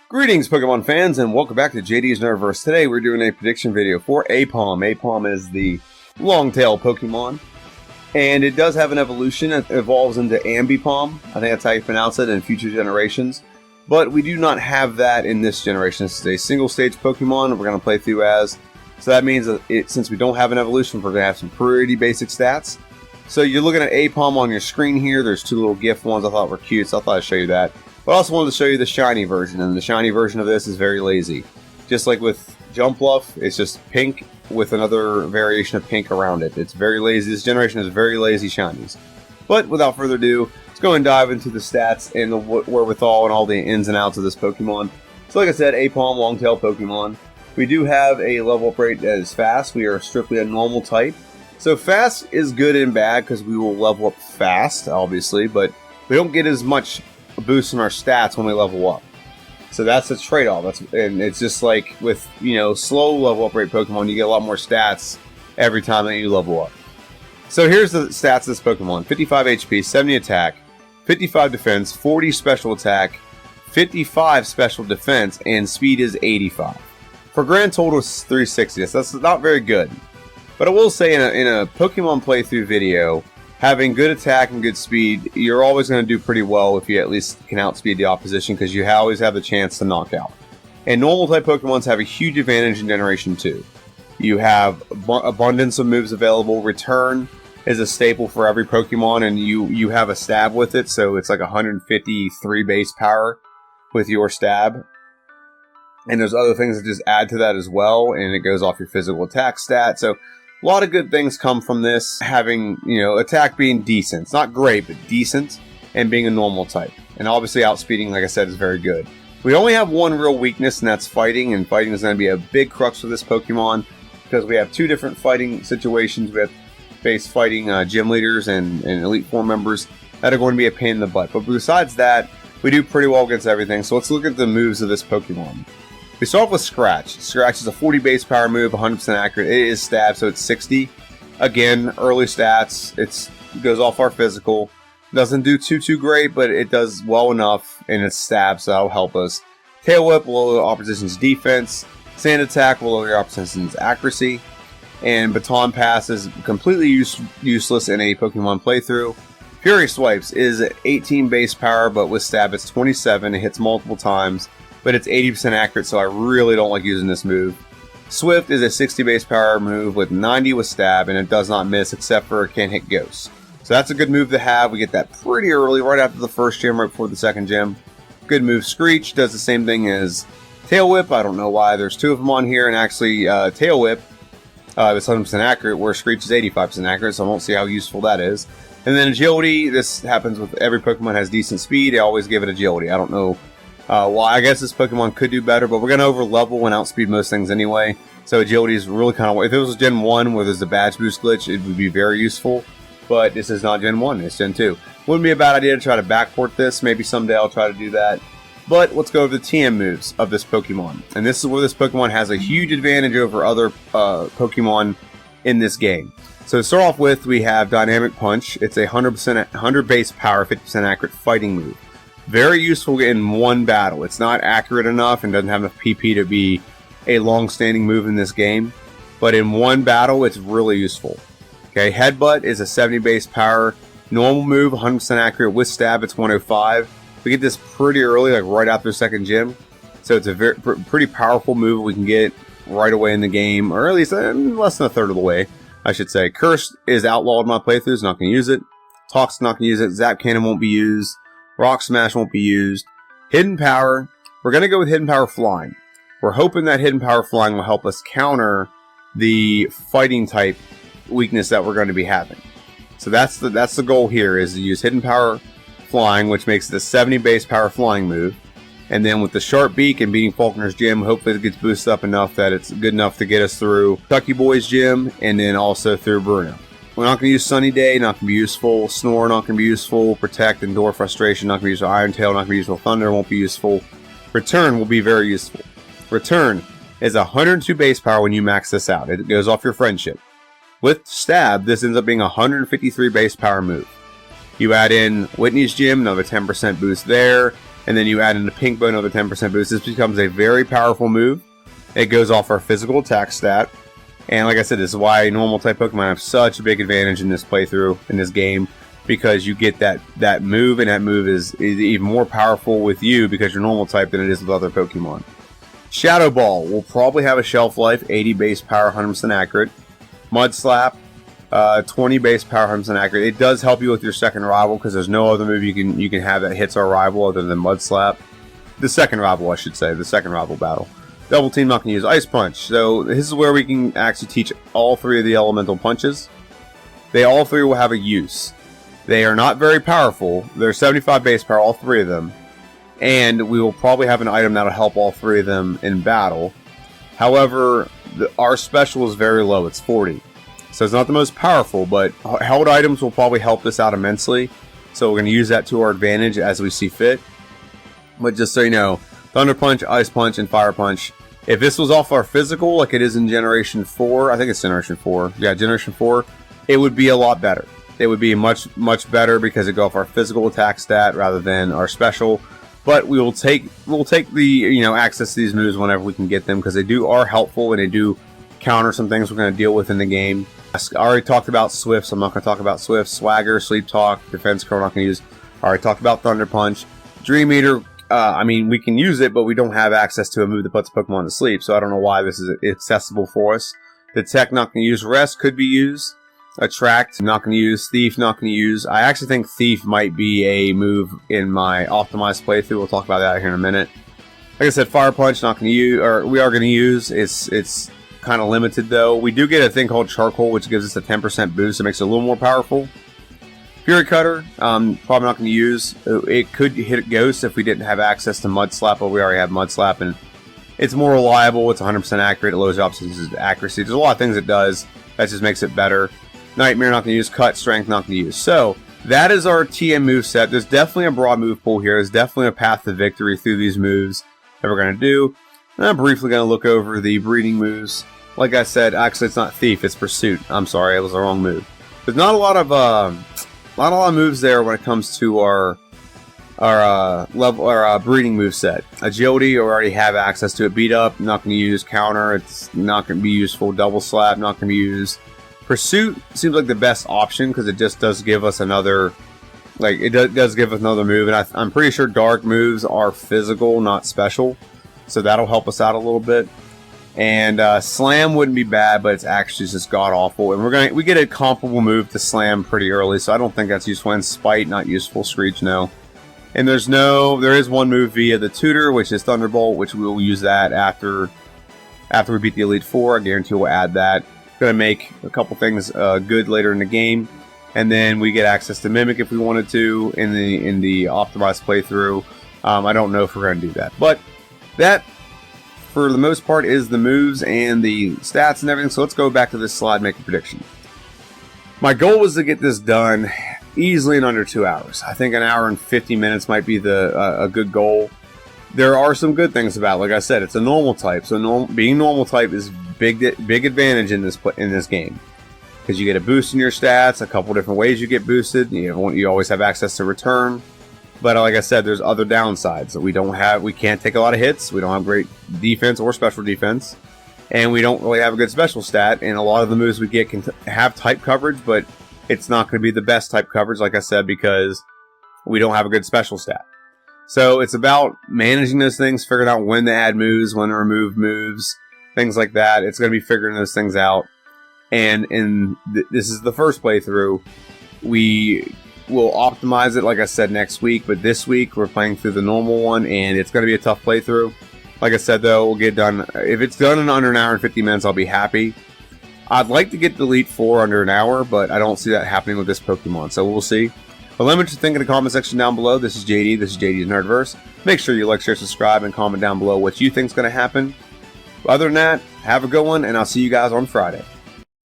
Greetings, Pokemon fans, and welcome back to JD's Nerdiverse. Today we're doing a prediction video for Aipom. Aipom is the long-tail Pokemon, and it does have an evolution. It evolves into Ambipom. I think that's how you pronounce it in future generations. But we do not have that in this generation. This is a single-stage Pokemon we're going to play through as. So that means that since we don't have an evolution, we're going to have some pretty basic stats. So you're looking at Aipom on your screen here. There's two little GIF ones I thought were cute, so I thought I'd show you that. But I also wanted to show you the shiny version, and the shiny version of this is very lazy. Just like with Jumpluff, it's just pink with another variation of pink around it. It's very lazy. This generation is very lazy shinies. But without further ado, let's go and dive into the stats and the wherewithal and all the ins and outs of this Pokemon. So like I said, Aipom, long-tail Pokemon. We do have a level up rate that is fast. We are strictly a normal type. So fast is good and bad because we will level up fast, obviously, but we don't get as much boost in our stats when we level up. So that's a trade-off. And it's just like with, slow level up rate Pokemon, you get a lot more stats every time that you level up. So here's the stats of this Pokemon. 55 HP, 70 attack, 55 defense, 40 special attack, 55 special defense, and speed is 85. For grand total is 360. So that's not very good. But I will say in a Pokemon playthrough video, having good attack and good speed, you're always going to do pretty well if you at least can outspeed the opposition because you always have the chance to knock out. And normal type Pokemons have a huge advantage in Generation 2. You have abundance of moves available. Return is a staple for every Pokemon, and you have a stab with it, so it's like 153 base power with your stab. And there's other things that just add to that as well, and it goes off your physical attack stat. So a lot of good things come from this, having, attack being decent. It's not great, but decent, and being a normal type. And obviously outspeeding, like I said, is very good. We only have one real weakness, and that's fighting, and fighting is going to be a big crux for this Pokemon, because we have two different fighting situations. We have face fighting gym leaders and Elite Four members that are going to be a pain in the butt. But besides that, we do pretty well against everything. So let's look at the moves of this Pokemon. We start off with Scratch. Scratch is a 40 base power move, 100% accurate. It is stab, so it's 60. Again, early stats. It goes off our physical. Doesn't do too great, but it does well enough in its stab, so that'll help us. Tail Whip will lower the opposition's defense. Sand Attack will lower your opposition's accuracy. And Baton Pass is completely useless in a Pokemon playthrough. Fury Swipes is 18 base power, but with stab it's 27. It hits multiple times, but it's 80% accurate, so I really don't like using this move. Swift is a 60 base power move with 90 with stab, and it does not miss except for it can't hit ghosts. So that's a good move to have. We get that pretty early, right after the first gym, right before the second gym. Good move. Screech does the same thing as Tail Whip. I don't know why there's two of them on here, and actually Tail Whip is 100% accurate, where Screech is 85% accurate, so I don't see how useful that is. And then Agility, this happens with every Pokemon has decent speed. They always give it Agility. I don't know why. I guess this Pokemon could do better, but we're going to over-level and outspeed most things anyway. So Agility is really kind of... If it was Gen 1 where there's a badge boost glitch, it would be very useful. But this is not Gen 1, it's Gen 2. Wouldn't be a bad idea to try to backport this. Maybe someday I'll try to do that. But let's go over the TM moves of this Pokemon. And this is where this Pokemon has a huge advantage over other Pokemon in this game. So to start off with, we have Dynamic Punch. It's a 100 base power, 50% accurate fighting move. Very useful in one battle. It's not accurate enough and doesn't have enough PP to be a long-standing move in this game. But in one battle, it's really useful. Okay, Headbutt is a 70 base power normal move, 100% accurate with stab. It's 105. We get this pretty early, like right after second gym. So it's a pretty powerful move we can get right away in the game, or at least less than a third of the way, I should say. Curse is outlawed in my playthroughs, not going to use it. Toxic, not going to use it. Zap Cannon won't be used. Rock Smash won't be used. Hidden Power, we're going to go with Hidden Power Flying. We're hoping that Hidden Power Flying will help us counter the fighting type weakness that we're going to be having. So that's the goal here, is to use Hidden Power Flying, which makes it a 70 base power flying move. And then with the Sharp Beak and beating Faulkner's Gym, hopefully it gets boosted up enough that it's good enough to get us through Tucky Boy's Gym and then also through Bruno. We're not going to use Sunny Day, not going to be useful. Snore, not going to be useful. Protect, Endure Frustration, not going to be useful. Iron Tail, not going to be useful. Thunder won't be useful. Return will be very useful. Return is 102 base power when you max this out. It goes off your friendship. With Stab, this ends up being a 153 base power move. You add in Whitney's Gym, another 10% boost there. And then you add in the Pink Bow, another 10% boost. This becomes a very powerful move. It goes off our physical attack stat. And like I said, this is why normal type Pokemon have such a big advantage in this playthrough, in this game. Because you get that move, and that move is even more powerful with you because you're normal type than it is with other Pokemon. Shadow Ball will probably have a shelf life, 80 base power, 100% accurate. Mud Slap, 20 base power, 100% accurate. It does help you with your second rival because there's no other move you can have that hits our rival other than Mud Slap. The second rival, I should say, the second rival battle. Double Team, not going to use Ice Punch. So this is where we can actually teach all three of the elemental punches. They all three will have a use. They are not very powerful. They're 75 base power, all three of them. And we will probably have an item that will help all three of them in battle. However, our special is very low. It's 40. So it's not the most powerful, but held items will probably help us out immensely. So we're going to use that to our advantage as we see fit. But just so you know, Thunder Punch, Ice Punch, and Fire Punch. If this was off our physical, like it is in Generation 4, I think it's Generation 4. Yeah, Generation 4, it would be a lot better. It would be much better because it go off our physical attack stat rather than our special. But we'll take the access to these moves whenever we can get them because they are helpful and they do counter some things we're going to deal with in the game. I already talked about Swift, so I'm not going to talk about Swift. Swagger, Sleep Talk, Defense Curl, I'm not going to use. I already talked about Thunder Punch. Dream Eater, we can use it, but we don't have access to a move that puts Pokemon to sleep, so I don't know why this is accessible for us. Detect, not going to use. Rest could be used. Attract, not going to use. Thief, not going to use. I actually think Thief might be a move in my optimized playthrough. We'll talk about that here in a minute. Like I said, Fire Punch, not going to use, or we are going to use. It's kind of limited though. We do get a thing called Charcoal, which gives us a 10% boost. It makes it a little more powerful. Fury Cutter, probably not going to use. It could hit Ghost if we didn't have access to Mud Slap, but we already have Mud Slap, and it's more reliable. It's 100% accurate. It lowers the opposite accuracy. There's a lot of things it does that just makes it better. Nightmare, not going to use. Cut, Strength, not going to use. So, that is our TM move set. There's definitely a broad move pool here. There's definitely a path to victory through these moves that we're going to do. And I'm briefly going to look over the breeding moves. Like I said, actually it's not Thief, it's Pursuit. I'm sorry, it was the wrong move. There's not a lot of moves there when it comes to our breeding move set. Agility, we already have access to it. Beat Up, not going to use. Counter, it's not going to be useful. Double Slap, not going to be used. Pursuit seems like the best option because it just does give us another, does give us another move, and I'm pretty sure dark moves are physical, not special, so that'll help us out a little bit. And Slam wouldn't be bad, but it's actually just god awful, and we get a comparable move to Slam pretty early, so I don't think that's useful. And Spite, not useful. Screech, no. And there is one move via the tutor, which is Thunderbolt, which we will use that after we beat the Elite Four. I guarantee we'll add that. Going to make a couple things good later in the game, and then we get access to Mimic if we wanted to in the optimized playthrough. I don't know if we're going to do that, but that for the most part is the moves and the stats and everything. So let's go back to this slide, make a prediction. My goal was to get this done easily in under 2 hours. I think an hour and 50 minutes might be a good goal. There are some good things about it. Like I said, it's a normal type, so being normal type is big advantage in this game because you get a boost in your stats. A couple different ways you get boosted. You always have access to return, but like I said, there's other downsides that we can't take a lot of hits. We don't have great defense or special defense, and we don't really have a good special stat. And a lot of the moves we get can have type coverage, but it's not going to be the best type coverage, like I said, because we don't have a good special stat. So it's about managing those things, figuring out when to add moves, when to remove moves, things like that. It's going to be figuring those things out. And this is the first playthrough. We will optimize it, like I said, next week. But this week, we're playing through the normal one, and it's going to be a tough playthrough. Like I said, though, we'll get done. If it's done in under an hour and 50 minutes, I'll be happy. I'd like to get the Elite Four under an hour, but I don't see that happening with this Pokemon. So we'll see. But let me know what you think in the comment section down below. This is JD. This is JD's Nerdverse. Make sure you like, share, subscribe, and comment down below what you think is going to happen. Other than that, have a good one, and I'll see you guys on Friday.